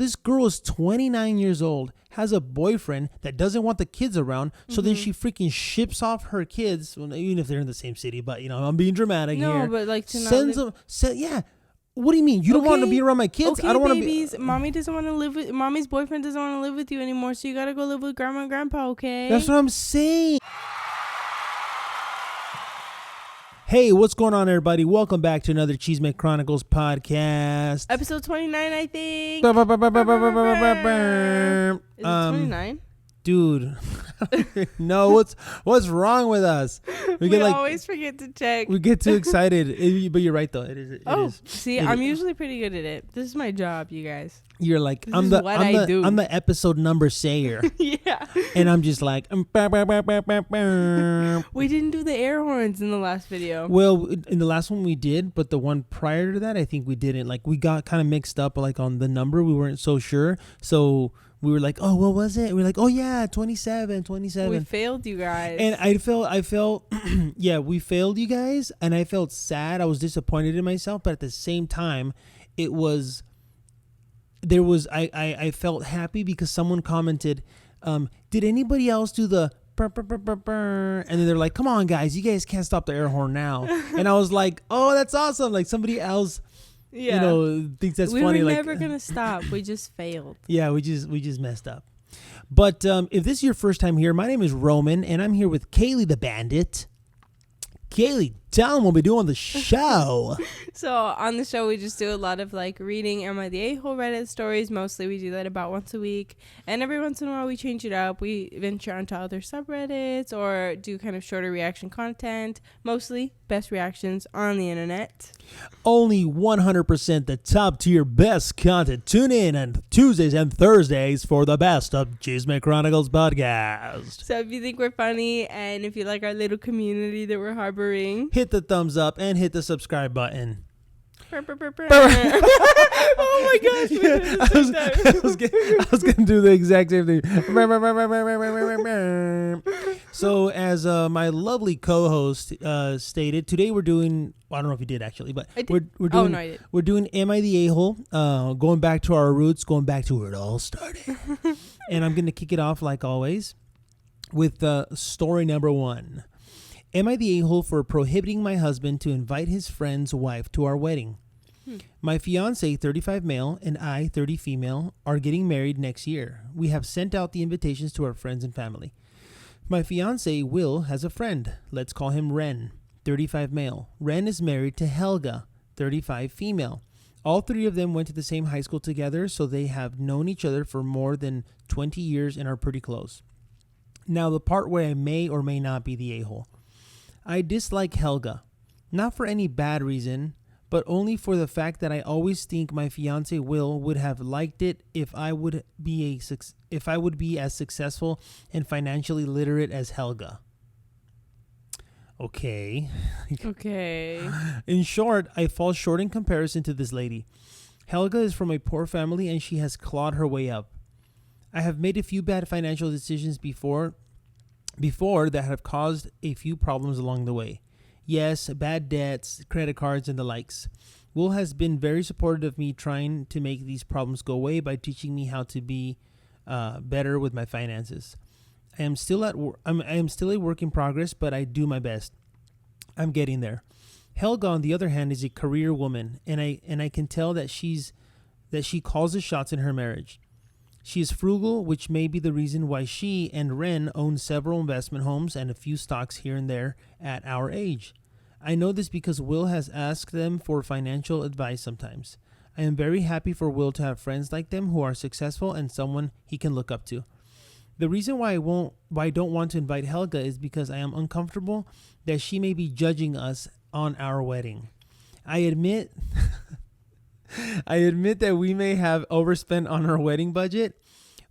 This girl is 29 years old, has a boyfriend that doesn't want the kids around, so then she freaking ships off her kids, well, even if they're in the same city, but, I'm being dramatic here. No, but like to Sends them, yeah. What do you mean? You don't want to be around my kids? Okay, I don't want to be. Mommy doesn't want to live with. Mommy's boyfriend doesn't want to live with you anymore, so you gotta go live with grandma and grandpa. Okay. That's what I'm saying. Hey, what's going on, everybody? Welcome back to another Chisme Chronicles podcast. Episode 29, I think. Is it 29? Dude, no, what's wrong with us? We always forget to check. We get too excited, but you're right though. It is. See, I'm usually pretty good at it. This is my job, you guys. You're like, I'm the episode number sayer. Yeah. And I'm just like, we didn't do the air horns in the last video. Well, in the last one we did, but the one prior to that, I think we didn't. Like, we got kind of mixed up, like on the number. We weren't so sure. So we were like, oh, what was it? We were like, oh yeah, 27. We failed you guys. And I felt, yeah, we failed you guys. And I felt sad. I was disappointed in myself. But at the same time, I felt happy because someone commented, did anybody else do the burr, burr, burr, burr, burr? And then they're like, come on guys, you guys can't stop the air horn now. And I was like, oh, that's awesome. Like somebody else, thinks that's funny. We were like, never going to stop. We just failed. Yeah, we just messed up. But if this is your first time here, my name is Roman and I'm here with Kaylee the Bandit. Kaylee, tell them what we do on the show. So on the show, we just do a lot of like reading Am I the A-hole Reddit stories. Mostly we do that about once a week. And every once in a while we change it up. We venture onto other subreddits or do kind of shorter reaction content. Mostly best reactions on the internet. Only 100% the top tier best content. Tune in on Tuesdays and Thursdays for the best of Chisme Chronicles podcast. So if you think we're funny and if you like our little community that we're harboring, hit the thumbs up and hit the subscribe button. Oh my gosh. I was going to do the exact same thing. So as my lovely co-host stated, today we're doing, well, I don't know if you did actually, but we're doing, I did. We're doing Am I the A-hole? Going back to our roots, going back to where it all started. And I'm going to kick it off like always with story number 1. Am I the a-hole for prohibiting my husband to invite his friend's wife to our wedding? My fiance, 35 male, and I, 30 female, are getting married next year. We have sent out the invitations to our friends and family. My fiance, Will, has a friend. Let's call him Ren, 35 male. Ren is married to Helga, 35 female. All three of them went to the same high school together, so they have known each other for more than 20 years and are pretty close. Now, the part where I may or may not be the a-hole. I dislike Helga, not for any bad reason, but only for the fact that I always think my fiance Will would have liked it if I would be as successful and financially literate as Helga. Okay. In short, I fall short in comparison to this lady. Helga is from a poor family and she has clawed her way up. I have made a few bad financial decisions before that have caused a few problems along the way. Yes, bad debts, credit cards, and the likes. Will has been very supportive of me trying to make these problems go away by teaching me how to be better with my finances. I am still a work in progress, but I do my best. I'm getting there. Helga, on the other hand, is a career woman, and I can tell that she calls the shots in her marriage. She is frugal, which may be the reason why she and Ren own several investment homes and a few stocks here and there at our age. I know this because Will has asked them for financial advice sometimes. I am very happy for Will to have friends like them who are successful and someone he can look up to. The reason why I don't want to invite Helga is because I am uncomfortable that she may be judging us on our wedding. I admit that we may have overspent on our wedding budget.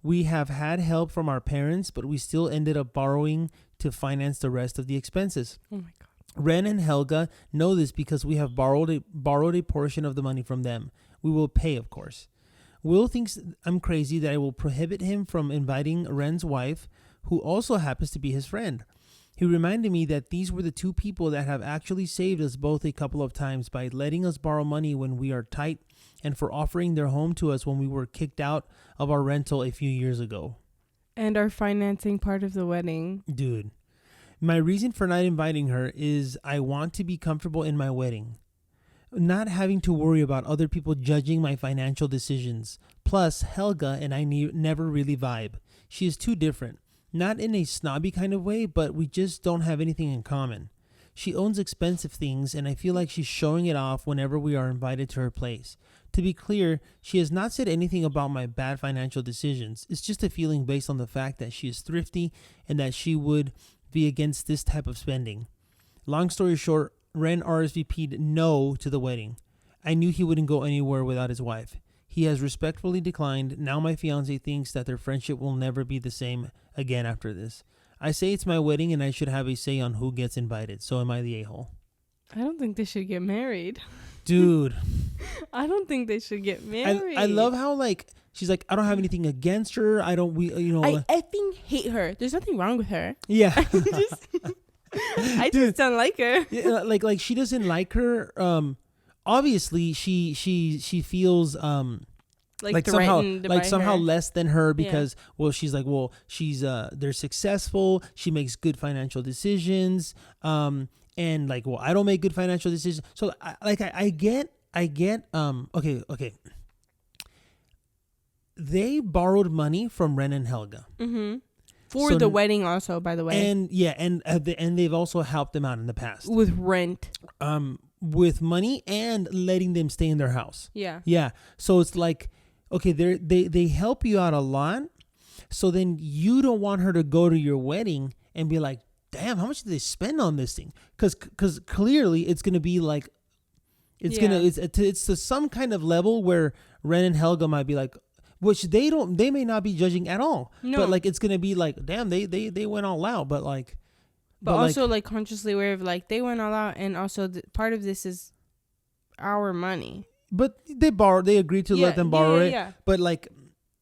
We have had help from our parents, but we still ended up borrowing to finance the rest of the expenses. Oh my God. Ren and Helga know this because we have borrowed a portion of the money from them. We will pay, of course. Will thinks I'm crazy that I will prohibit him from inviting Ren's wife, who also happens to be his friend. He reminded me that these were the two people that have actually saved us both a couple of times by letting us borrow money when we are tight and for offering their home to us when we were kicked out of our rental a few years ago. And are financing part of the wedding. Dude, my reason for not inviting her is I want to be comfortable in my wedding, not having to worry about other people judging my financial decisions. Plus, Helga and I never really vibe. She is too different. Not in a snobby kind of way, but we just don't have anything in common. She owns expensive things, and I feel like she's showing it off whenever we are invited to her place. To be clear, she has not said anything about my bad financial decisions. It's just a feeling based on the fact that she is thrifty and that she would be against this type of spending. Long story short, Ren RSVP'd no to the wedding. I knew he wouldn't go anywhere without his wife. He has respectfully declined. Now my fiance thinks that their friendship will never be the same again after this. I say it's my wedding and I should have a say on who gets invited. So am I the a-hole? I don't think they should get married. Dude. I don't think they should get married. I love how, like, she's like, I don't have anything against her. I effing hate her. There's nothing wrong with her. Yeah. I just don't like her. Yeah, like she doesn't like her. Obviously she feels like somehow less than her because she's like, she's they're successful, she makes good financial decisions, and like, I don't make good financial decisions. So I get okay, they borrowed money from Ren and Helga for the wedding also, by the way, and they've also helped them out in the past with rent, with money and letting them stay in their house. Yeah. So it's like, okay, they help you out a lot. So then you don't want her to go to your wedding and be like, damn, how much did they spend on this thing? Because clearly it's going to be like, it's to some kind of level where Ren and Helga might be like, which they may not be judging at all. No. But like, it's going to be like, damn, they went all out. But like, but also like consciously aware of like, they went all out. And also part of this is our money. But they agreed to let them borrow it. Yeah.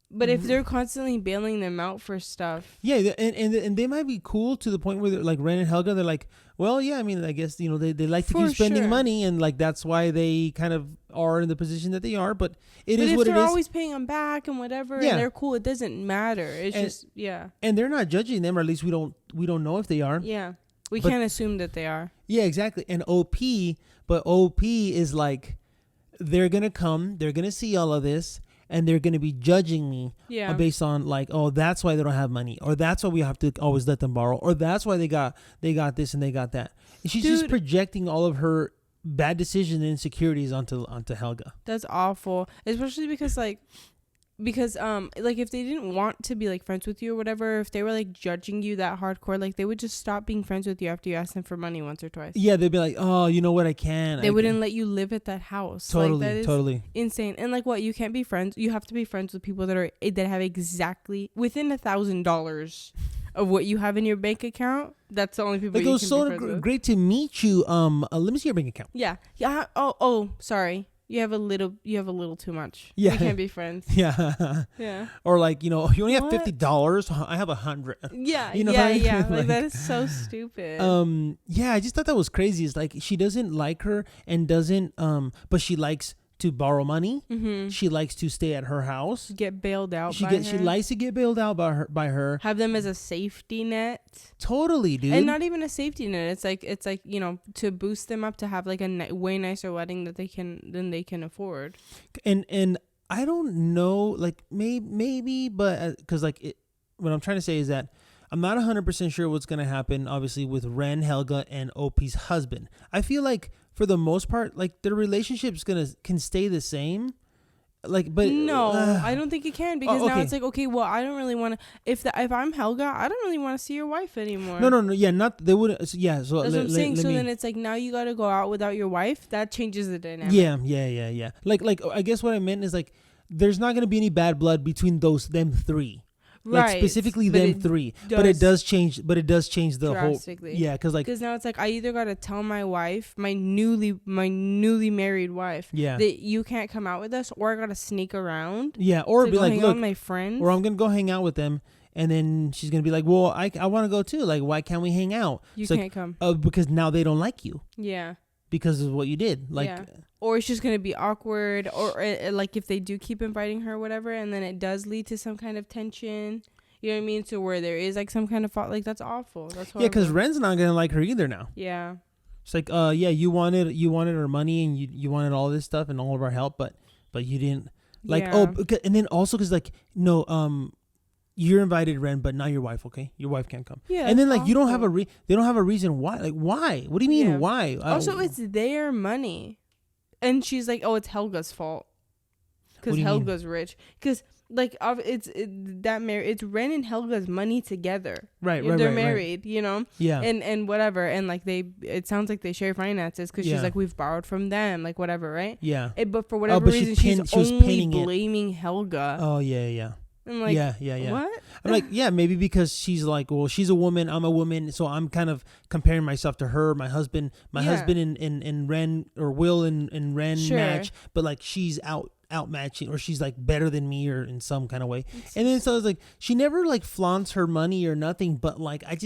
But if they're constantly bailing them out for stuff. Yeah, and they might be cool to the point where they're like Ren and Helga, they're like, well, yeah, I mean, I guess, they like to keep spending money, and like that's why they kind of are in the position that they are, but it is what it is. But if they're always paying them back and whatever, and they're cool, it doesn't matter. It's And they're not judging them, or at least we don't know if they are. Yeah. We can't assume that they are. Yeah, exactly. And OP is like, they're going to come, they're going to see all of this, and they're going to be judging me based on like, oh, that's why they don't have money, or that's why we have to always let them borrow, or that's why they got this and they got that. And she's just projecting all of her bad decisions and insecurities onto Helga. That's awful, especially because if they didn't want to be like friends with you or whatever, if they were like judging you that hardcore, like they would just stop being friends with you after you asked them for money once or twice. Yeah, they'd be like, oh, you know what, I can. They wouldn't let you live at that house. Totally, like, that is totally insane. And like, what, you can't be friends. You have to be friends with people that have exactly within $1,000 of what you have in your bank account. That's the only people. Like, it was so great to meet you. Let me see your bank account. Yeah. Oh, sorry. You have a little too much. Yeah. We can't be friends. Yeah. Yeah. Or like, you only have $50. I have 100. Yeah. You know yeah. Like that is so stupid. Yeah, I just thought that was crazy. It's like, she doesn't like her and doesn't, but she likes to borrow money. Mm-hmm. She likes to stay at her house. Get bailed out She likes to get bailed out by her. Have them as a safety net. Totally, dude. And not even a safety net. It's like to boost them up to have like a way nicer wedding than they can afford. And I don't know, like maybe, but because what I'm trying to say is that I'm not 100% sure what's going to happen, obviously, with Ren, Helga, and OP's husband. I feel like, for the most part, like, their relationship's can stay the same. Like, but no, I don't think it can, because now it's like, okay, well, I don't really want to. If I'm Helga, I don't really want to see your wife anymore. No, yeah, not they wouldn't. Yeah, so that's what I'm saying. So then it's like, now you got to go out without your wife. That changes the dynamic. Yeah. Like I guess what I meant is like, there's not gonna be any bad blood between them three. Like, right, specifically them three, but it does change the whole. Yeah, because now it's like, I either gotta tell my wife, my newly married wife, that you can't come out with us, or I gotta sneak around. Yeah, or be like, look, my friends, or I'm gonna go hang out with them, and then she's gonna be like, well, I want to go too. Like, why can't we hang out? You can't come. Because now they don't like you. Yeah. because of what you did. Like, yeah. Or it's just going to be awkward, or like if they do keep inviting her or whatever, and then it does lead to some kind of tension. You know what I mean? So where there is like some kind of fault, like that's awful. That's horrible. yeah, because Ren's not gonna like her either now. Yeah. It's like, yeah, you wanted our money and you wanted all this stuff and all of our help, but you didn't. Like, yeah. and then also because like, no, you're invited, Ren, but not your wife. Okay, your wife can't come. Yeah. And then like awful. you don't have they don't have a reason why. Like, why? What do you mean Yeah. why? Also, it's their money, and she's like, "Oh, it's Helga's fault because Helga's rich." Because like, it's Ren and Helga's money together. Right. They're married, you know. Yeah. And whatever, and like it sounds like they share finances because she's like, we've borrowed from them, like whatever, right? Yeah. But for whatever reason, she's only blaming Helga. Oh yeah. I'm like, yeah. What? I'm like, yeah, maybe because she's like, well, she's a woman, I'm a woman, so I'm kind of comparing myself to her. My husband in Ren or Will and Ren match, but like she's outmatching, or she's like better than me, or in some kind of way. And then so I was like, she never like flaunts her money or nothing, but like I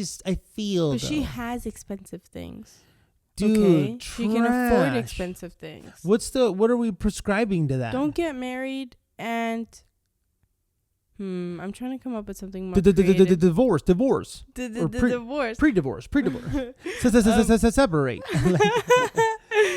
feel. But she has expensive things. Dude, okay? She can afford expensive things. What are we prescribing to that? Don't get married and. I'm trying to come up with something more creative. Divorce. Divorce. Pre-divorce. Separate.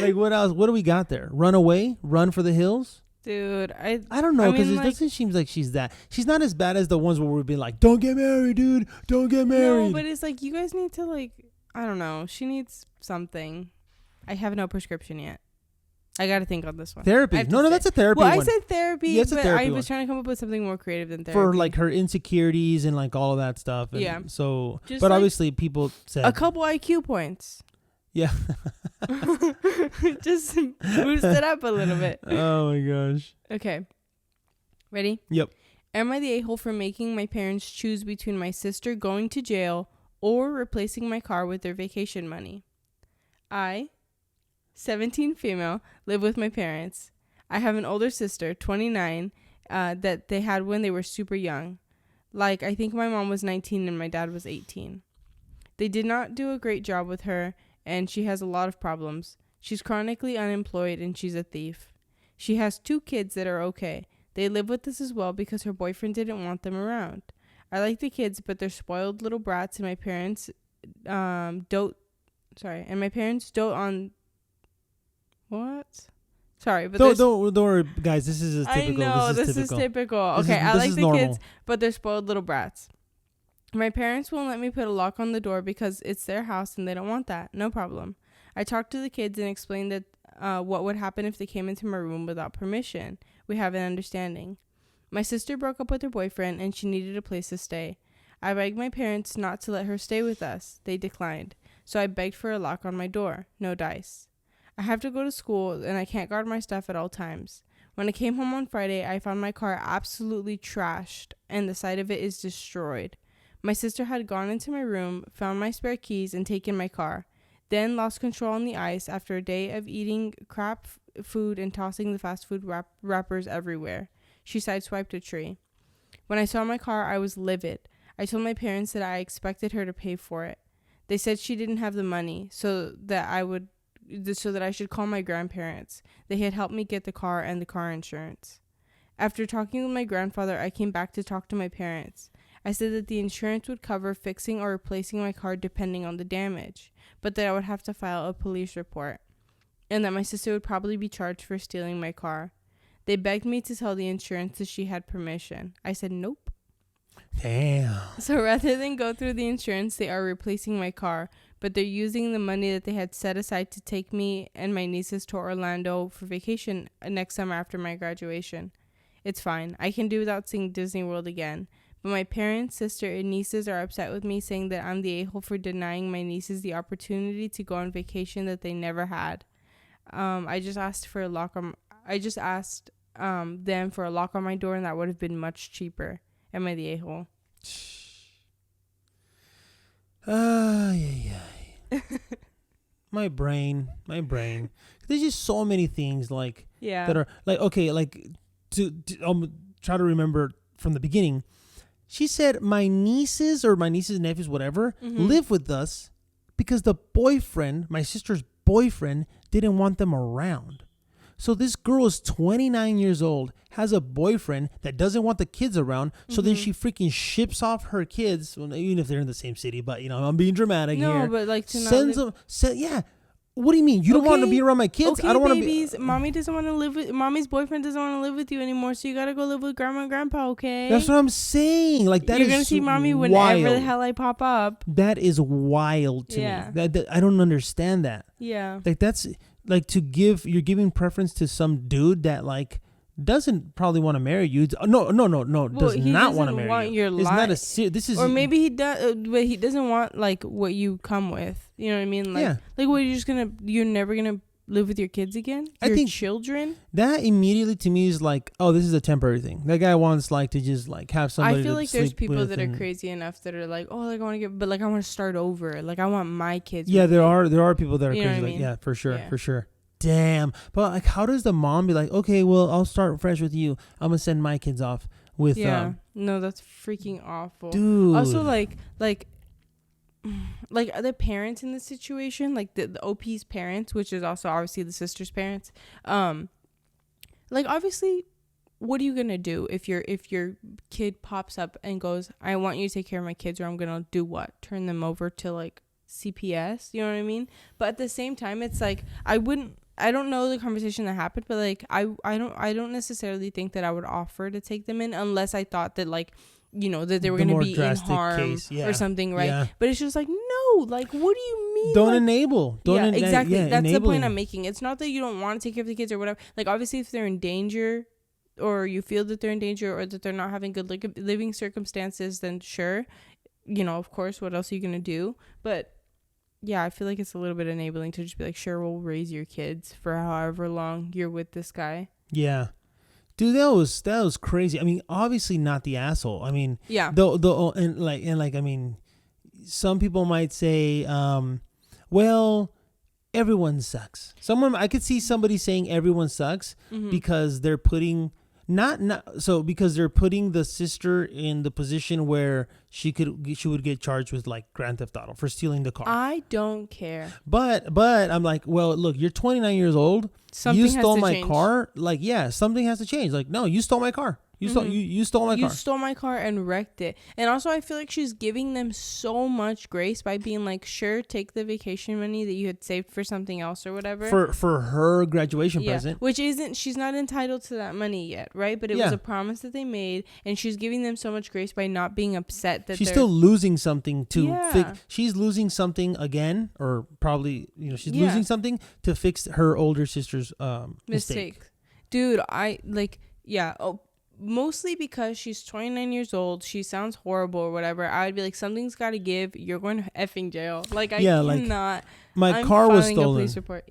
Like what else? What do we got there? Run away? Run for the hills? Dude, I don't know, because it doesn't seem like she's that. She's not as bad as the ones where we've been like, don't get married, dude. Don't get married. No, but it's like, you guys need to like, I don't know. She needs something. I have no prescription yet. I got to think on this one. Therapy. No, that's a therapy one. I said therapy, yeah, but I was trying to come up with something more creative than therapy. For like her insecurities and like all of that stuff. And yeah. So, just but like obviously people said. A couple IQ points. Yeah. Just boost it up a little bit. Oh my gosh. Okay. Ready? Yep. Am I the a-hole for making my parents choose between my sister going to jail or replacing my car with their vacation money? I, 17 female, live with my parents. I have an older sister, 29, that they had when they were super young. Like, I think my mom was 19 and my dad was 18. They did not do a great job with her, and she has a lot of problems. She's chronically unemployed and she's a thief. She has 2 kids that are okay. They live with us as well because her boyfriend didn't want them around. I like the kids, but they're spoiled little brats, and my parents dote on what? Sorry, but don't worry, guys. This is typical. I know this is typical. Okay, I like the normal. Kids, but they're spoiled little brats. My parents won't let me put a lock on the door because it's their house and they don't want that. No problem. I talked to the kids and explained that what would happen if they came into my room without permission. We have an understanding. My sister broke up with her boyfriend and she needed a place to stay. I begged my parents not to let her stay with us. They declined. So I begged for a lock on my door. No dice. I have to go to school and I can't guard my stuff at all times. When I came home on Friday, I found my car absolutely trashed and the side of it is destroyed. My sister had gone into my room, found my spare keys, and taken my car. Then lost control on the ice after a day of eating crap food and tossing the fast food wrappers everywhere. She sideswiped a tree. When I saw my car, I was livid. I told my parents that I expected her to pay for it. They said she didn't have the money, so that I should call my grandparents. They had helped me get the car and the car insurance. After talking with my grandfather, I came back to talk to my parents. I said that the insurance would cover fixing or replacing my car depending on the damage, but that I would have to file a police report, and that my sister would probably be charged for stealing my car. They begged me to tell the insurance that she had permission. I said nope. Damn. So rather than go through the insurance, they are replacing my car, but they're using the money that they had set aside to take me and my nieces to Orlando for vacation next summer after my graduation. It's fine. I can do without seeing Disney World again. But my parents, sister, and nieces are upset with me, saying that I'm the a-hole for denying my nieces the opportunity to go on vacation that they never had. I just asked for a lock on. I just asked them for a lock on my door, and that would have been much cheaper. Am I the a-hole? Yeah. My brain. There's just so many things like that are like, okay, like to try to remember from the beginning. She said my nieces and nephews, whatever, live with us because the boyfriend, my sister's boyfriend, didn't want them around. So this girl is 29 years old, has a boyfriend that doesn't want the kids around. So then she freaking ships off her kids, well, even if they're in the same city. But, you know, I'm being dramatic here. No, but like to sends them. Yeah. What do you mean? You don't want to be around my kids? Okay, I don't want to be. Mommy doesn't want to live with. Mommy's boyfriend doesn't want to live with you anymore. So you gotta go live with grandma and grandpa. Okay. That's what I'm saying. Like that. You're gonna see mommy whenever the hell I pop up. That is wild to me. That I don't understand that. Yeah. Like that's like you're giving preference to some dude that like doesn't probably want to marry you. No, well, does not want to marry you. It's not a this is, or maybe he does, but he doesn't want like what you come with. You know what I mean? Like, like what you're never gonna live with your kids again? I think children. That immediately to me is like, oh, this is a temporary thing. That guy wants like to just like have somebody. I feel to like there's people that are crazy enough that are like, oh, like I want to get, but like I want to start over. Like I want my kids. Yeah, there are people that are crazy. Like, yeah, for sure. Damn. But like, how does the mom be like, okay, well, I'll start fresh with you. I'm gonna send my kids off with. No, that's freaking awful, dude. Also, like the parents in this situation, like the OP's parents, which is also obviously the sister's parents. Like obviously, what are you gonna do if your kid pops up and goes, I want you to take care of my kids, or I'm gonna do what? Turn them over to like CPS, you know what I mean? But at the same time, it's like I don't know the conversation that happened, but like I don't necessarily think that I would offer to take them in unless I thought that like, you know, that they were going to be in harm or something, right? Yeah. But it's just like, no, like what do you mean? Don't enable. Exactly. That's the point I'm making. It's not that you don't want to take care of the kids or whatever. Like obviously if they're in danger or you feel that they're in danger or that they're not having good living circumstances, then sure, you know, of course, what else are you going to do? But yeah, I feel like it's a little bit enabling to just be like, sure, we'll raise your kids for however long you're with this guy. Yeah. Dude, that was crazy. I mean, obviously not the asshole. I mean, yeah. I mean, some people might say, well, everyone sucks. I could see somebody saying everyone sucks because they're putting because they're putting the sister in the position where she would get charged with like Grand Theft Auto for stealing the car. I don't care. But I'm like, well, look, you're 29 years old. You stole my car. Like, yeah, something has to change. Like, no, you stole my car. You stole my car. You stole my car and wrecked it. And also, I feel like she's giving them so much grace by being like, sure, take the vacation money that you had saved for something else or whatever. For her graduation present. Which she's not entitled to that money yet, right? But it was a promise that they made. And she's giving them so much grace by not being upset that she's still losing something to fix. She's losing something again, or probably, you know, she's losing something to fix her older sister's mistake. Dude, mostly because she's 29 years old, she sounds horrible or whatever. I would be like, something's got to give. You're going to effing jail. Like I cannot. My car was stolen. A police report.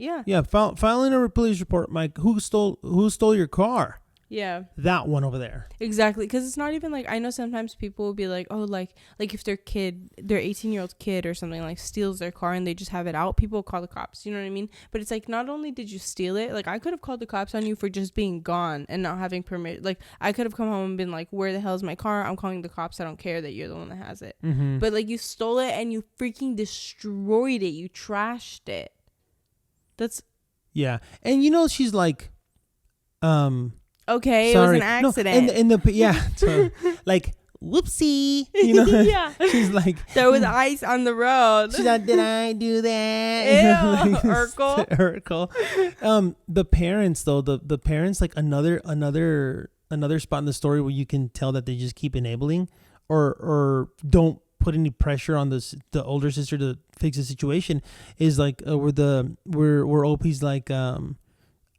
Filing a police report. Who stole your car? Yeah. That one over there. Exactly. Because it's not even like, I know sometimes people will be like, oh, like if their 18-year-old kid or something like steals their car and they just have it out, people will call the cops. You know what I mean? But it's like, not only did you steal it, like I could have called the cops on you for just being gone and not having permit. Like I could have come home and been like, where the hell is my car? I'm calling the cops. I don't care that you're the one that has it. Mm-hmm. But like you stole it and you freaking destroyed it. You trashed it. That's. Yeah. And you know, she's like, okay, sorry. It was an accident. So, like, whoopsie, you know. Yeah. She's like, there was ice on the road. She's like, did I do that? Ew, Urkel. The parents though, the parents, like another spot in the story where you can tell that they just keep enabling or don't put any pressure on the older sister to fix the situation is like where OP's like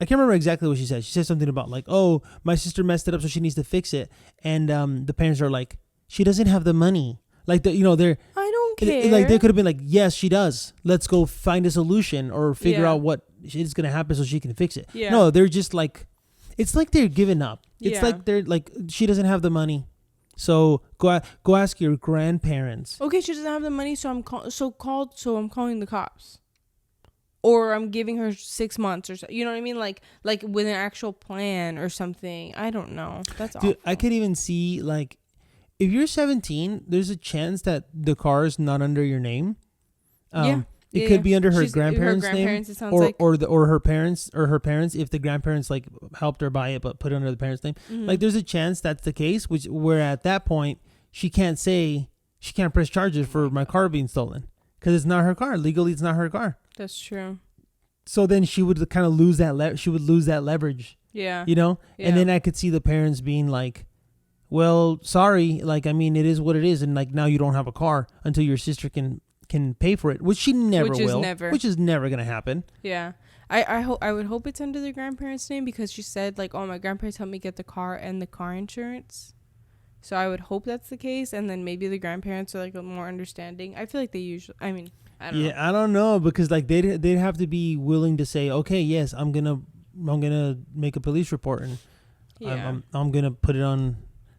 I can't remember exactly what she said. She said something about like, oh, my sister messed it up, so she needs to fix it. And the parents are like, she doesn't have the money. Like, they're. I don't care. Like, they could have been like, yes, she does. Let's go find a solution or figure out what is going to happen so she can fix it. Yeah. No, they're just like, it's like they're giving up. It's like they're like, she doesn't have the money. So go ask your grandparents. Okay, she doesn't have the money, so I'm calling the cops. Or I'm giving her 6 months or so. You know what I mean? Like with an actual plan or something. I don't know. That's awful. Dude, I could even see like if you're 17, there's a chance that the car is not under your name. It could be under her She's- grandparents' name, it sounds or like. or her parents if the grandparents like helped her buy it but put it under the parents' name. Mhm. Like there's a chance that's the case, which where at that point she can't press charges for my car being stolen because it's not her car. Legally, it's not her car. That's true. So then she would kind of lose that she would lose that leverage, Yeah. you know. Yeah. And then I could see the parents being like, "Well, sorry, like I mean, it is what it is, and like now you don't have a car until your sister can pay for it," which she never will, which is never gonna happen. Yeah. I would hope it's under the grandparents' name because she said like, oh, my grandparents helped me get the car and the car insurance. So I would hope that's the case, and then maybe the grandparents are like more understanding. I feel like they usually. I mean, I don't know. I don't know because like they'd have to be willing to say, okay, yes, I'm gonna make a police report and I'm gonna put it on.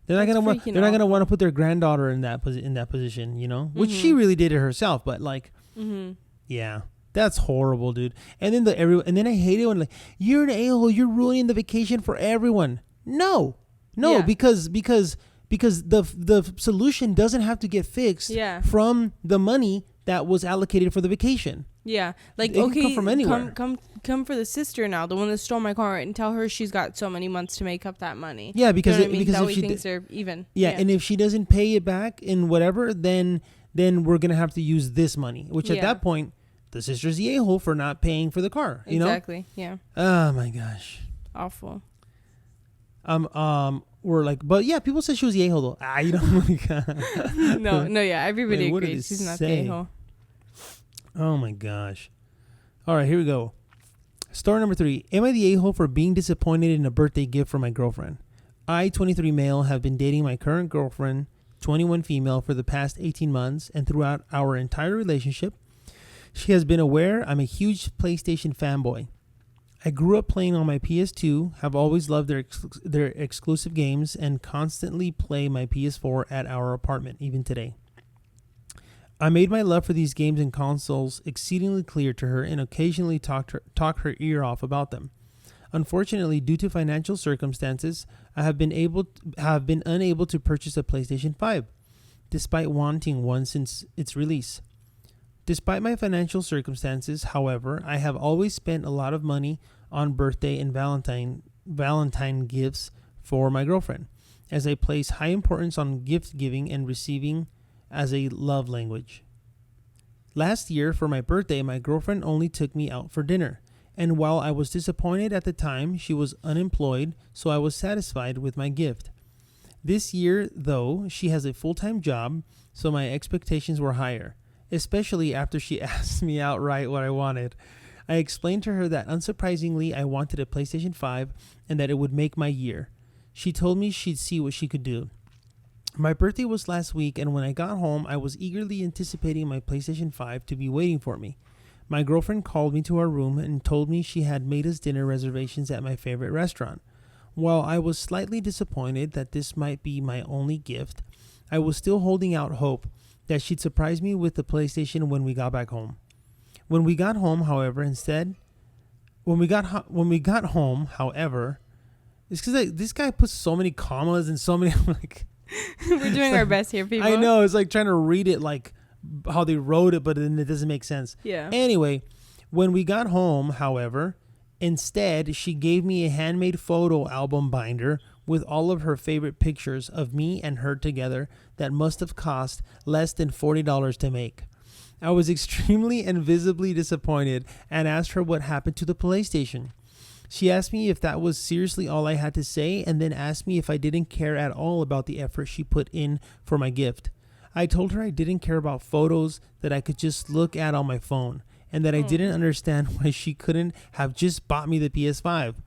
They're not gonna want to put their granddaughter in that position, you know, which she really did it herself. But like, yeah, that's horrible, dude. And then I hate it when like you're an a-hole, you're ruining the vacation for everyone. No, Yeah. because the solution doesn't have to get fixed from the money that was allocated for the vacation. Yeah, like It can okay, come from anywhere. come for the sister now, the one that stole my car, and tell her she's got so many months to make up that money. Yeah, because you know what I mean? because that if way she things are even. Yeah, and if she doesn't pay it back in whatever, then we're gonna have to use this money. Which at that point, the sister's the a-hole for not paying for the car. You know? Exactly. Yeah. Oh my gosh. Awful. We're like, but yeah, people said she was the a-hole though. You don't. No, yeah, everybody What did agrees it she's not say? the a-hole. Oh my gosh. All right, here we go. Story number 3. Am I the a-hole for being disappointed in a birthday gift from my girlfriend? I, 23 male, have been dating my current girlfriend, 21 female, for the past 18 months, and throughout our entire relationship, she has been aware I'm a huge PlayStation fanboy. I grew up playing on my PS2, have always loved their exclusive games, and constantly play my PS4 at our apartment, even today. I made my love for these games and consoles exceedingly clear to her and occasionally talk her ear off about them. Unfortunately, due to financial circumstances, I have been unable to purchase a PlayStation 5, despite wanting one since its release. Despite my financial circumstances, however, I have always spent a lot of money on birthday and Valentine gifts for my girlfriend, as I place high importance on gift giving and receiving as a love language. Last year, for my birthday, my girlfriend only took me out for dinner, and while I was disappointed at the time, she was unemployed, so I was satisfied with my gift. This year, though, she has a full-time job, so my expectations were higher, especially after she asked me outright what I wanted. I explained to her that unsurprisingly I wanted a PlayStation 5 and that it would make my year. She told me she'd see what she could do. My birthday was last week, and when I got home, I was eagerly anticipating my PlayStation 5 to be waiting for me. My girlfriend called me to our room and told me she had made us dinner reservations at my favorite restaurant. While I was slightly disappointed that this might be my only gift, I was still holding out hope that she'd surprise me with the PlayStation when we got back home. When we got home, however, it's because this guy puts so many commas and so many like. We're doing our best here, people. I know, it's like trying to read it like how they wrote it, but then it doesn't make sense. Yeah. Anyway, when we got home, however, instead she gave me a handmade photo album binder with all of her favorite pictures of me and her together that must have cost less than $40 to make. I was extremely and visibly disappointed and asked her what happened to the PlayStation. She asked me if that was seriously all I had to say, and then asked me if I didn't care at all about the effort she put in for my gift. I told her I didn't care about photos that I could just look at on my phone, and that I didn't understand why she couldn't have just bought me the PS5.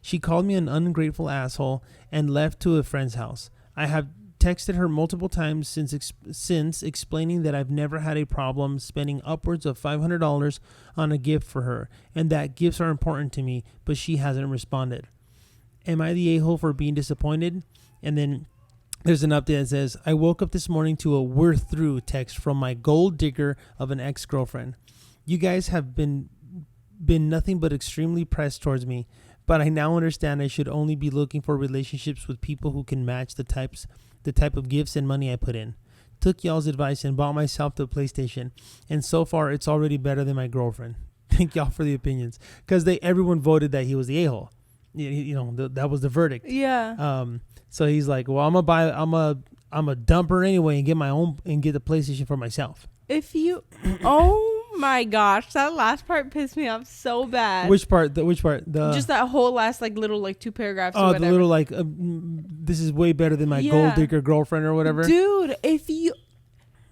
She called me an ungrateful asshole and left to a friend's house. I have texted her multiple times since explaining that I've never had a problem spending upwards of $500 on a gift for her, and that gifts are important to me, but she hasn't responded. Am I the a-hole for being disappointed? And then there's an update that says, I woke up this morning to a "we're through" text from my gold digger of an ex-girlfriend. You guys have been nothing but extremely pressed towards me, but I now understand I should only be looking for relationships with people who can match the type of gifts and money I put in. took y'all's advice and bought myself the PlayStation. And so far, it's already better than my girlfriend. Thank y'all for the opinions. Because everyone voted that he was the a-hole. That was the verdict. Yeah. So he's like, well, I'm a dumper anyway and get my own and get the PlayStation for myself. Oh my gosh, that last part pissed me off so bad. Which part? Just that whole last little 2 paragraphs. Oh, the little this is way better than my gold digger girlfriend or whatever. Dude, if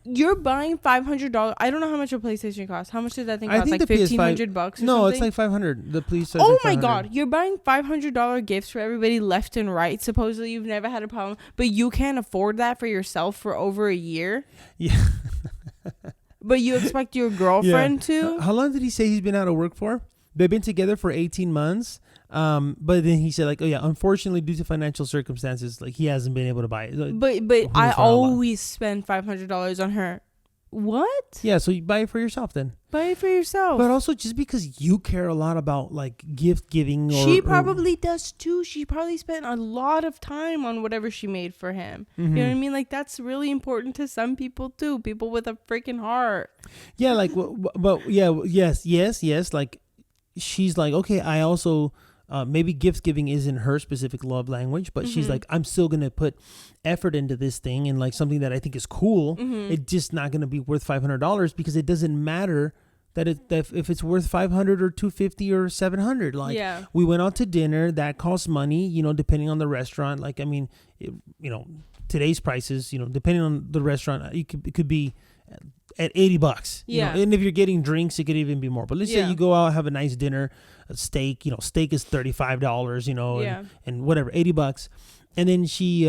you're buying $500, I don't know how much a PlayStation costs. How much did that thing cost? Like $1,500 or something? No, it's like $500. The police says oh my God, you're buying $500 gifts for everybody left and right. Supposedly you've never had a problem, but you can't afford that for yourself for over a year. Yeah. But you expect your girlfriend to? How long did he say he's been out of work for? They've been together for 18 months. But then he said unfortunately due to financial circumstances, he hasn't been able to buy it. But I always spend $500 on her. What? Yeah, so you buy it for yourself then. Buy it for yourself. But also just because you care a lot about gift giving. She probably does too. She probably spent a lot of time on whatever she made for him. Mm-hmm. You know what I mean? That's really important to some people too. People with a freaking heart. Yeah, but yeah, yes. She's like, okay, I also maybe gift giving isn't her specific love language, but she's like, I'm still gonna put effort into this thing and something that I think is cool. It's just not gonna be worth $500 because it doesn't matter that if it's worth $500 or $250 or $700. We went out to dinner, that costs money, depending on the restaurant. Today's prices, depending on the restaurant, it could be at $80. And if you're getting drinks, it could even be more. But let's say you go out, have a nice dinner, a steak. Steak is $35. And whatever, $80. And then she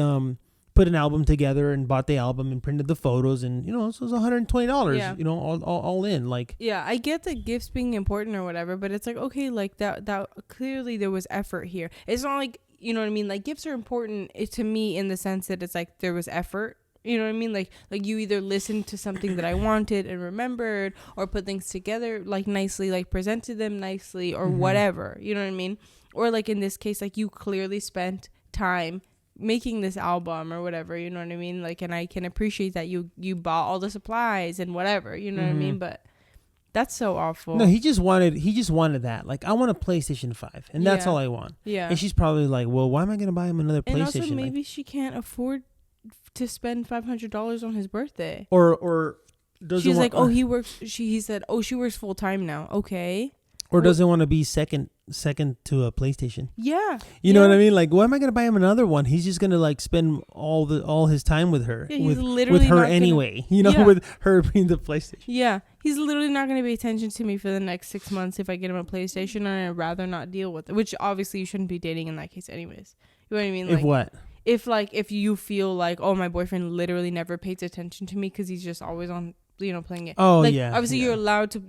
put an album together and bought the album and printed the photos, and so it was $120. All in. I get the gifts being important or whatever, but it's okay, that clearly there was effort here. It's not you know what I mean. Gifts are important to me in the sense that it's there was effort. You know what I mean? Like you either listened to something that I wanted and remembered, or put things together nicely, presented them nicely, or whatever. You know what I mean? Or in this case, you clearly spent time making this album or whatever. You know what I mean? And I can appreciate that you bought all the supplies and whatever. You know what I mean? But that's so awful. No, he just wanted that. I want a PlayStation 5, and that's all I want. Yeah. And she's probably well, why am I going to buy him another PlayStation? And also maybe she can't afford to spend $500 on his birthday. Or doesn't she's he works. He said, she works full time now. Okay. Or doesn't want to be second to a PlayStation. Yeah. You know what I mean? Why am I going to buy him another one? He's just going to spend all his time with her. Yeah, with her anyway. With her being the PlayStation. Yeah. He's literally not going to pay attention to me for the next 6 months if I get him a PlayStation, and I'd rather not deal with it. Which obviously you shouldn't be dating in that case anyways. You know what I mean? If what? If you feel my boyfriend literally never pays attention to me because he's just always on playing it. Oh yeah. Obviously you're allowed to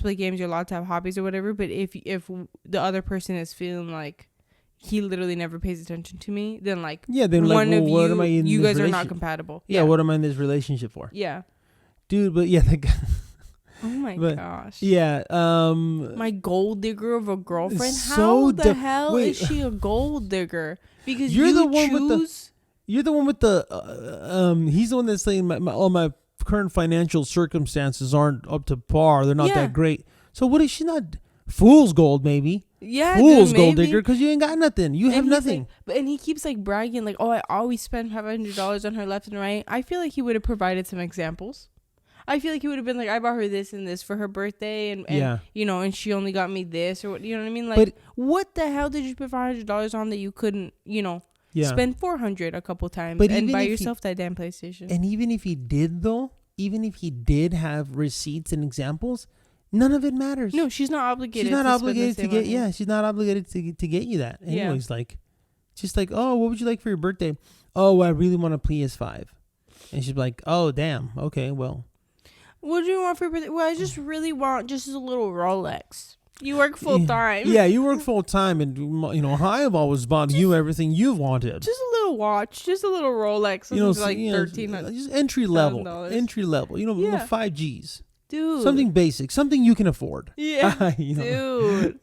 play games, you're allowed to have hobbies or whatever, but if the other person is feeling he literally never pays attention to me, then one of you guys are not compatible. Yeah, what am I in this relationship for? Yeah. Dude, but yeah, oh my gosh. Yeah. My gold digger of a girlfriend. How the hell is she a gold digger? Because you're the one with the he's the one that's saying all my current financial circumstances aren't up to par. They're not that great. So what is she not? Fool's gold, maybe. Yeah, fool's gold digger, because you ain't got nothing. You have nothing. And he keeps bragging I always spend $500 on her left and right. I feel he would have provided some examples. I feel he would have been I bought her this and this for her birthday, and and she only got me this, or what, you know what I mean? But what the hell did you put $500 on that you couldn't, spend $400 a couple times and buy yourself that damn PlayStation? And even if he did, though, even if he did have receipts and examples, none of it matters. No, she's not obligated. She's not obligated to get. Money. Yeah, she's not obligated to get you that. Anyways, just oh, what would you like for your birthday? Oh, I really want a PS5, and she's like, oh, damn. Okay, well. What do you want for your birthday? Well, I just really want just a little Rolex. You work full time. Yeah, you work full time, and I have always bought you everything you've wanted. Just a little watch, just a little Rolex. $1,300. Just entry level. Entry level. 5 Gs. Dude. Something basic, something you can afford. Yeah. Dude.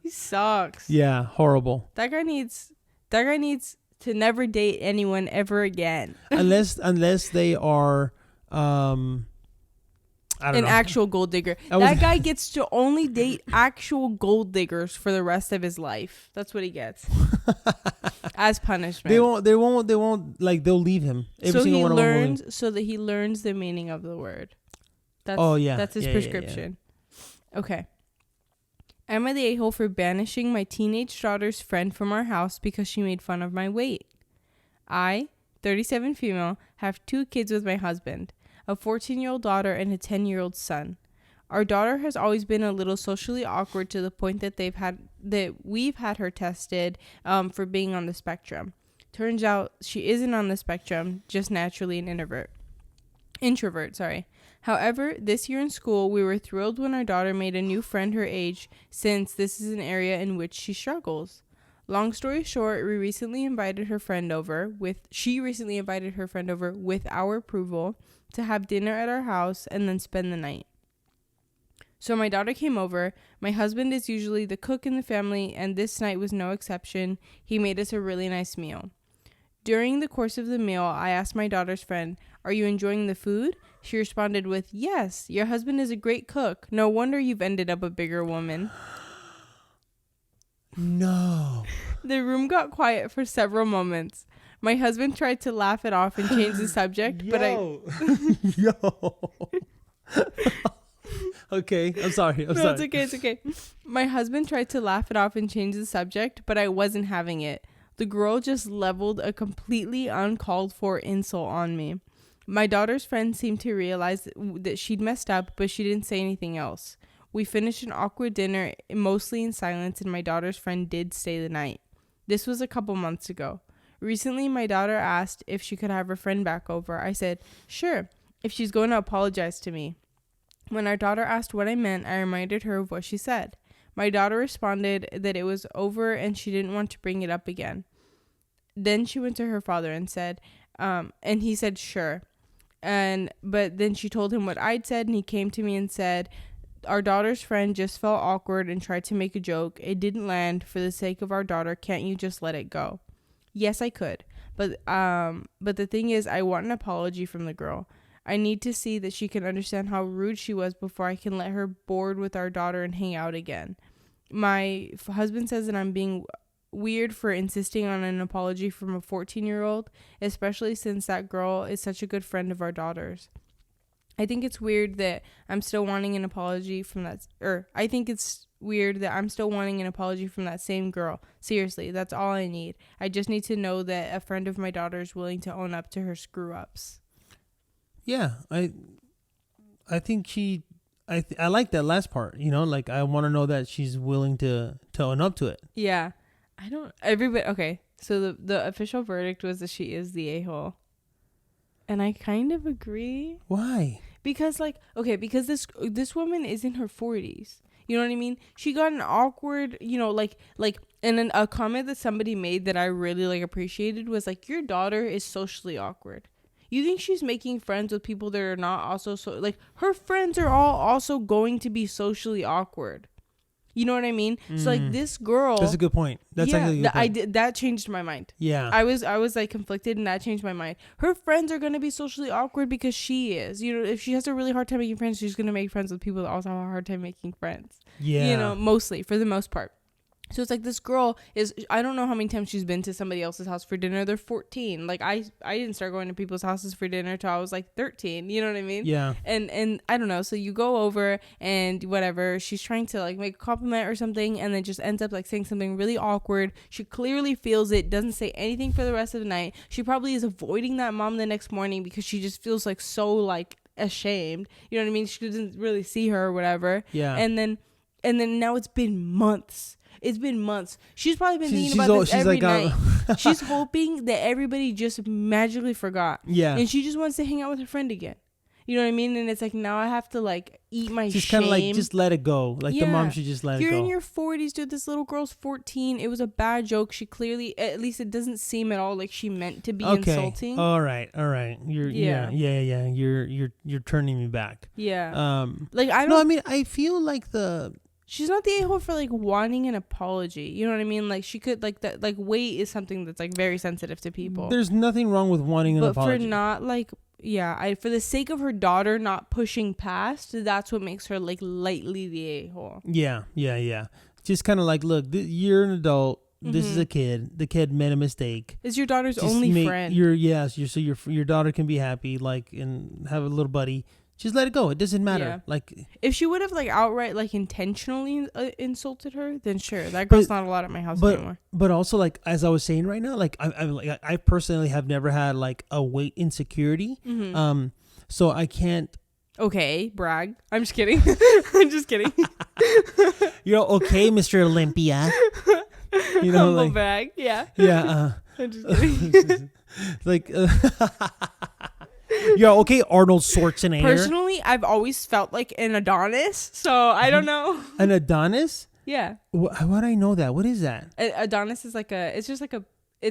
He sucks. Yeah, horrible. That guy needs to never date anyone ever again. unless they are I don't know. Actual gold digger. That guy gets to only date actual gold diggers for the rest of his life. That's what he gets as punishment. They won't like, they'll leave him. So he learns, so that he learns the meaning of the word. That's his prescription. Yeah. Okay. Am I the a-hole for banishing my teenage daughter's friend from our house because she made fun of my weight? I, 37 female, have 2 kids with my husband, a 14-year-old daughter and a 10-year-old son. Our daughter has always been a little socially awkward to the point that we've had her tested for being on the spectrum. Turns out she isn't on the spectrum, just naturally an introvert. However, this year in school, we were thrilled when our daughter made a new friend her age, since this is an area in which she struggles. Long story short, she recently invited her friend over with our approval to have dinner at our house and then spend the night. So my daughter came over. My husband is usually the cook in the family, and this night was no exception. He made us a really nice meal. During the course of the meal, I asked my daughter's friend, "Are you enjoying the food?" She responded with, "Yes, your husband is a great cook. No wonder you've ended up a bigger woman." No. The room got quiet for several moments. My husband tried to laugh it off and change the subject, Okay, I'm sorry. It's okay. My husband tried to laugh it off and change the subject, but I wasn't having it. The girl just leveled a completely uncalled for insult on me. My daughter's friend seemed to realize that she'd messed up, but she didn't say anything else. We finished an awkward dinner, mostly in silence, and my daughter's friend did stay the night. This was a couple months ago. Recently, my daughter asked if she could have her friend back over. I said, sure, if she's going to apologize to me. When our daughter asked what I meant, I reminded her of what she said. My daughter responded that it was over and she didn't want to bring it up again. Then she went to her father and said, and he said, sure. But then she told him what I'd said, and he came to me and said, our daughter's friend just felt awkward and tried to make a joke. It didn't land. For the sake of our daughter, can't you just let it go? Yes, I could. But the thing is, I want an apology from the girl. I need to see that she can understand how rude she was before I can let her board with our daughter and hang out again. My husband says that I'm being weird for insisting on an apology from a 14-year-old, especially since that girl is such a good friend of our daughter's. I think it's weird that I'm still wanting an apology from that, same girl. Seriously, that's all I need. I just need to know that a friend of my daughter is willing to own up to her screw-ups. Yeah, I think I like that last part, like I want to know that she's willing to own up to it. Yeah. Okay. So the official verdict was that she is the a-hole. And I kind of agree. Why? Because this woman is in her 40s. You know what I mean? She got an awkward, and then a comment that somebody made that I really appreciated was your daughter is socially awkward. You think she's making friends with people that are not also her friends are all also going to be socially awkward. You know what I mean? So this girl. That's a good point. That's actually a good point. That changed my mind. Yeah. I was conflicted, and that changed my mind. Her friends are gonna be socially awkward because she is. If she has a really hard time making friends, she's gonna make friends with people that also have a hard time making friends. Yeah. Mostly for the most part. So it's this girl I don't know how many times she's been to somebody else's house for dinner. They're 14. I didn't start going to people's houses for dinner till I was 13. You know what I mean? Yeah. And I don't know. So you go over and whatever. She's trying to make a compliment or something, and then just ends up saying something really awkward. She clearly feels it. Doesn't say anything for the rest of the night. She probably is avoiding that mom the next morning because she just feels so ashamed. You know what I mean? She doesn't really see her or whatever. Yeah. And then now it's been months. It's been months. She's probably been thinking about this every night. She's hoping that everybody just magically forgot. Yeah. And she just wants to hang out with her friend again. You know what I mean? And it's now I have to eat my shame. Just kind of just let it go. The mom should just let it go. You're in your 40s, dude. This little girl's 14. It was a bad joke. She clearly, at least it doesn't seem at all like she meant to be insulting. All right. Yeah. You're turning me back. Yeah. I feel she's not the a-hole for wanting an apology. You know what I mean? She could that weight is something that's very sensitive to people. There's nothing wrong with wanting an apology. But for not for the sake of her daughter not pushing past, that's what makes her like lightly the a-hole. Yeah. Just kind of like, look, you're an adult. This is a kid. The kid made a mistake. It's your daughter's only friend. So your daughter can be happy, like, and have a little buddy. Just let it go. It doesn't matter. Yeah. Like, if she would have like outright like intentionally insulted her, then sure, that girl's not allowed at my house anymore. But also, like, as I was saying right now, like I personally have never had like a weight insecurity. So I can't. Okay, brag. I'm just kidding. I'm just kidding. You're okay, Mr. Olympia. You know, humble like, brag. Yeah. Yeah. I'm just kidding. Like. You're okay, Arnold Schwarzenegger. Personally, I've always felt like an Adonis, so I don't know. An Adonis? Yeah. How would I know that? What is that? Adonis is like it's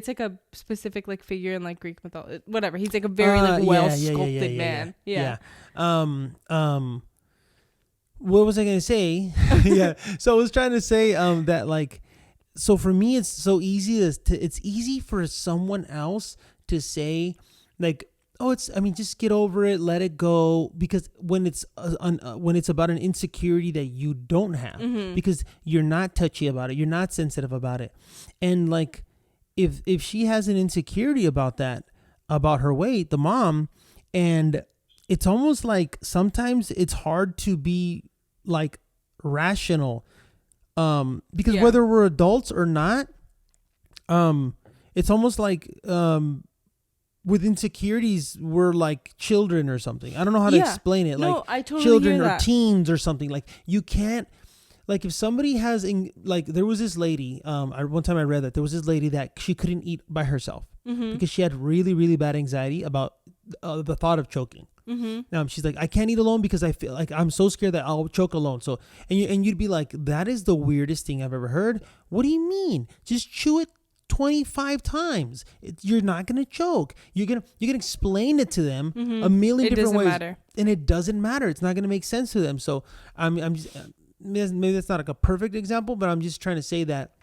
a specific like figure in like Greek mythology. Whatever. He's like a very like well sculpted man. Yeah. What was I gonna say? Yeah. So I was trying to say that like, so for me it's so easy it's easy for someone else to say like, oh, just get over it, let it go, because when it's about an insecurity that you don't have, because you're not touchy about it, you're not sensitive about it, and like if she has an insecurity about that, about her weight, the mom, and it's almost like sometimes it's hard to be like rational, because whether we're adults or not, it's almost like with insecurities, we're like children or something. I don't know how to explain it. No, like I totally children hear or that. teens or something. Like you can't, like if somebody has, like there was this lady, one time I read that there was this lady that she couldn't eat by herself because she had really, really bad anxiety about the thought of choking. She's like, I can't eat alone because I feel like I'm so scared that I'll choke alone. So, and you'd be like, that is the weirdest thing I've ever heard. What do you mean? Just chew it 25 times. You're not gonna choke. You can explain it to them a million different ways, matter. And it doesn't matter. It's not gonna make sense to them. So I'm just, maybe that's not like a perfect example, but I'm just trying to say that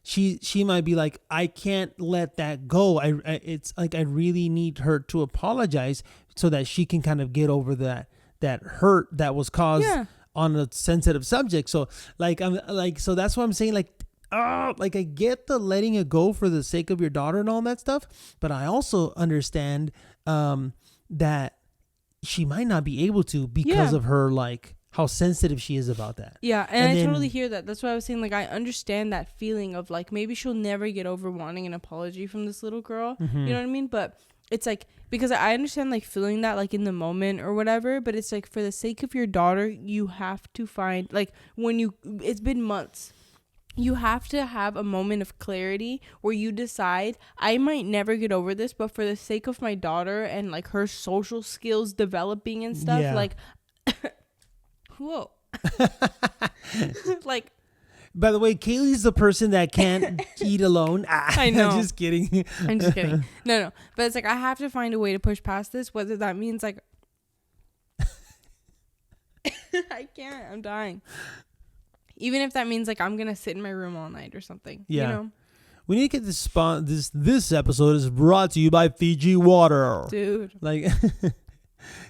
she might be like, I can't let that go. It's like I really need her to apologize so that she can kind of get over that hurt that was caused on a sensitive subject. So like I'm like, so that's what I'm saying. Like I get the letting it go for the sake of your daughter and all that stuff, but I also understand that she might not be able to because of her, like how sensitive she is about that. Yeah, and I totally hear that. That's why I was saying, like, I understand that feeling of like maybe she'll never get over wanting an apology from this little girl. You know what I mean? But it's like, because I understand like feeling that like in the moment or whatever, but it's like for the sake of your daughter, you have to find like it's been months. You have to have a moment of clarity where you decide, I might never get over this, but for the sake of my daughter and like her social skills developing and stuff, like, whoa. Like, by the way, Kaylee's the person that can't eat alone. I know. I'm just kidding. No. But it's like, I have to find a way to push past this, whether that means like, I can't, I'm dying. Even if that means like I'm gonna sit in my room all night or something. Yeah. You know? We need to get this episode is brought to you by Fiji Water. Dude. Like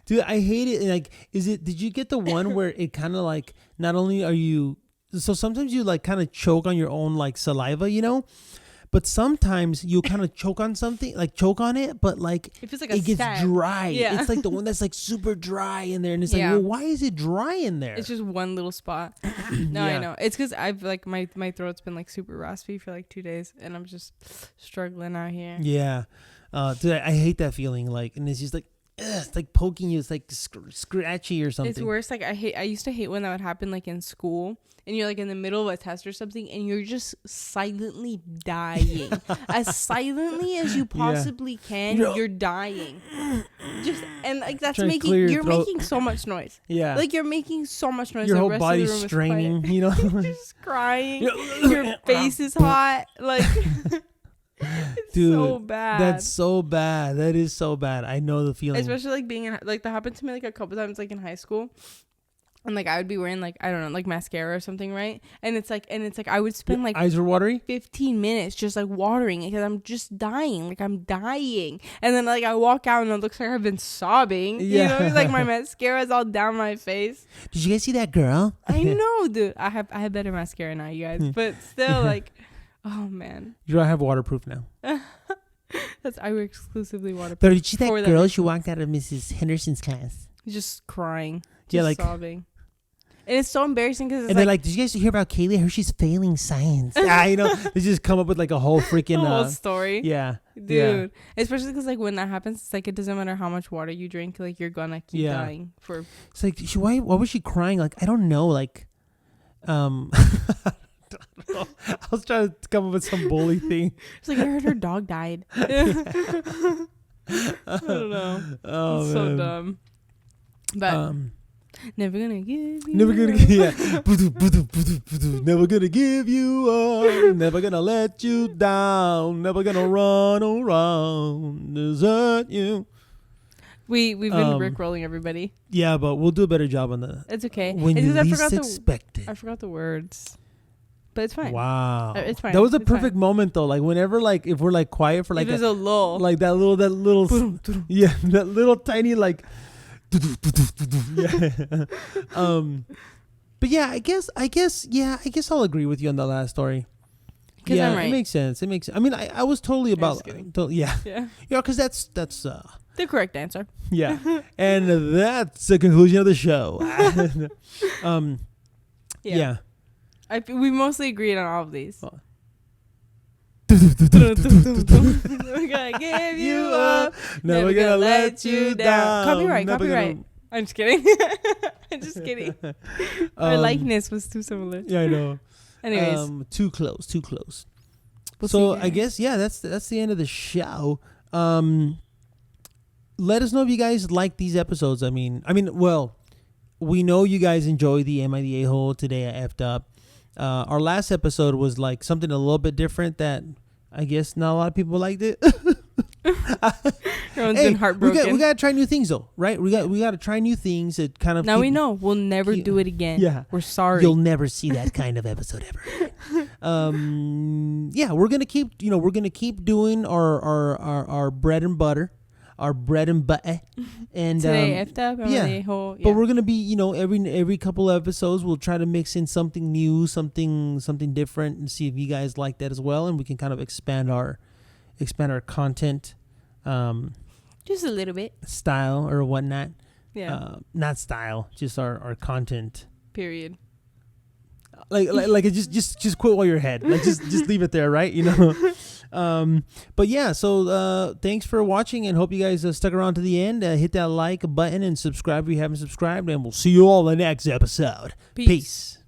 dude, I hate it. Like, did you get the one where it kinda like not only are you, so sometimes you like kind of choke on your own like saliva, you know? But sometimes you kind of choke on something, like choke on it, but like it feels like it gets dry. Yeah. It's like the one that's like super dry in there, and it's like, well, why is it dry in there? It's just one little spot. No, I know. It's because I've like my throat's been like super raspy for like 2 days, and I'm just struggling out here. Yeah, dude, I hate that feeling. Like, and it's just like, it's like poking you. It's like scratchy or something. It's worse. Like I used to hate when that would happen, like in school. And you're like in the middle of a test or something, and you're just silently dying. As silently as you possibly can, you're dying. Just, and like that's you're making so much noise. Yeah. Like you're making so much noise. Your whole body's straining, you know? Just crying. Your face is hot. Like it's dude, so bad. That's so bad. That is so bad. I know the feeling. Especially like being in, like that happened to me like a couple times like in high school. And like I would be wearing like, I don't know, like mascara or something, right? And it's like I would spend like eyes were watery. 15 minutes just like watering it because I'm just dying. Like I'm dying. And then like I walk out and it looks like I've been sobbing. Yeah. You know, it's like my mascara's all down my face. Did you guys see that girl? I know, dude. I have better mascara now, you guys. But still, like, oh man. You don't have waterproof now. I wear exclusively waterproof. But did you see For that that girl? reason. She walked out of Mrs. Henderson's class. Just crying. Yeah, Just like sobbing. And it's so embarrassing because and they're like, did you guys hear about Kaylee? I heard she's failing science. You know, they just come up with like a whole freaking whole story. Yeah, Dude. Yeah. Especially because like when that happens, it's like it doesn't matter how much water you drink, like you're gonna keep dying for. It's like why was she crying? Like I don't know. Like, I was trying to come up with some bully thing. It's like I heard her dog died. I don't know. Oh, it's so dumb. But never gonna give you never gonna never gonna give you up, never gonna let you down, never gonna run around, desert you. We've been rickrolling everybody. Yeah, but we'll do a better job on the. It's okay. When it's you I least forgot expect it. I forgot the words, but it's fine. Wow, It's fine. That was a It's perfect fine. moment though. Like whenever, like if we're like quiet for like There's a lull. like that little yeah, that little tiny like. Yeah. But yeah, I guess I'll agree with you on the last story. Yeah, I'm right. It makes sense. I mean, I was totally about yeah, because that's the correct answer. yeah, and that's the conclusion of the show. Yeah. We mostly agreed on all of these. Never We're gonna give you up. Never gonna let you down. Copyright. Never Copyright. gonna- I'm just kidding. I'm just kidding. Our likeness was too similar. Yeah, I know. Anyways, too close. we'll So see, I guess that's the end of the show. Let us know if you guys like these episodes. I mean, well, we know you guys enjoy the Am I the A-hole? Today I effed up. Our last episode was like something a little bit different that I guess not a lot of people liked it. Everyone's been heartbroken. We gotta try new things though, right? We gotta try new things that kind of. Now we know we'll never do it again. Yeah, we're sorry. You'll never see that kind of episode ever. Yeah, we're gonna keep doing our bread and butter. Our bread and butter, and today effed up. But we're gonna be, every couple of episodes we'll try to mix in something new, something different, and see if you guys like that as well, and we can kind of expand our content, just a little bit style or whatnot. Yeah, not style, just our content. Period. Like just quit while you're ahead. Like just leave it there, right? But yeah, so thanks for watching and hope you guys stuck around to the end. Hit that like button and subscribe if you haven't subscribed, and we'll see you all in the next episode. Peace.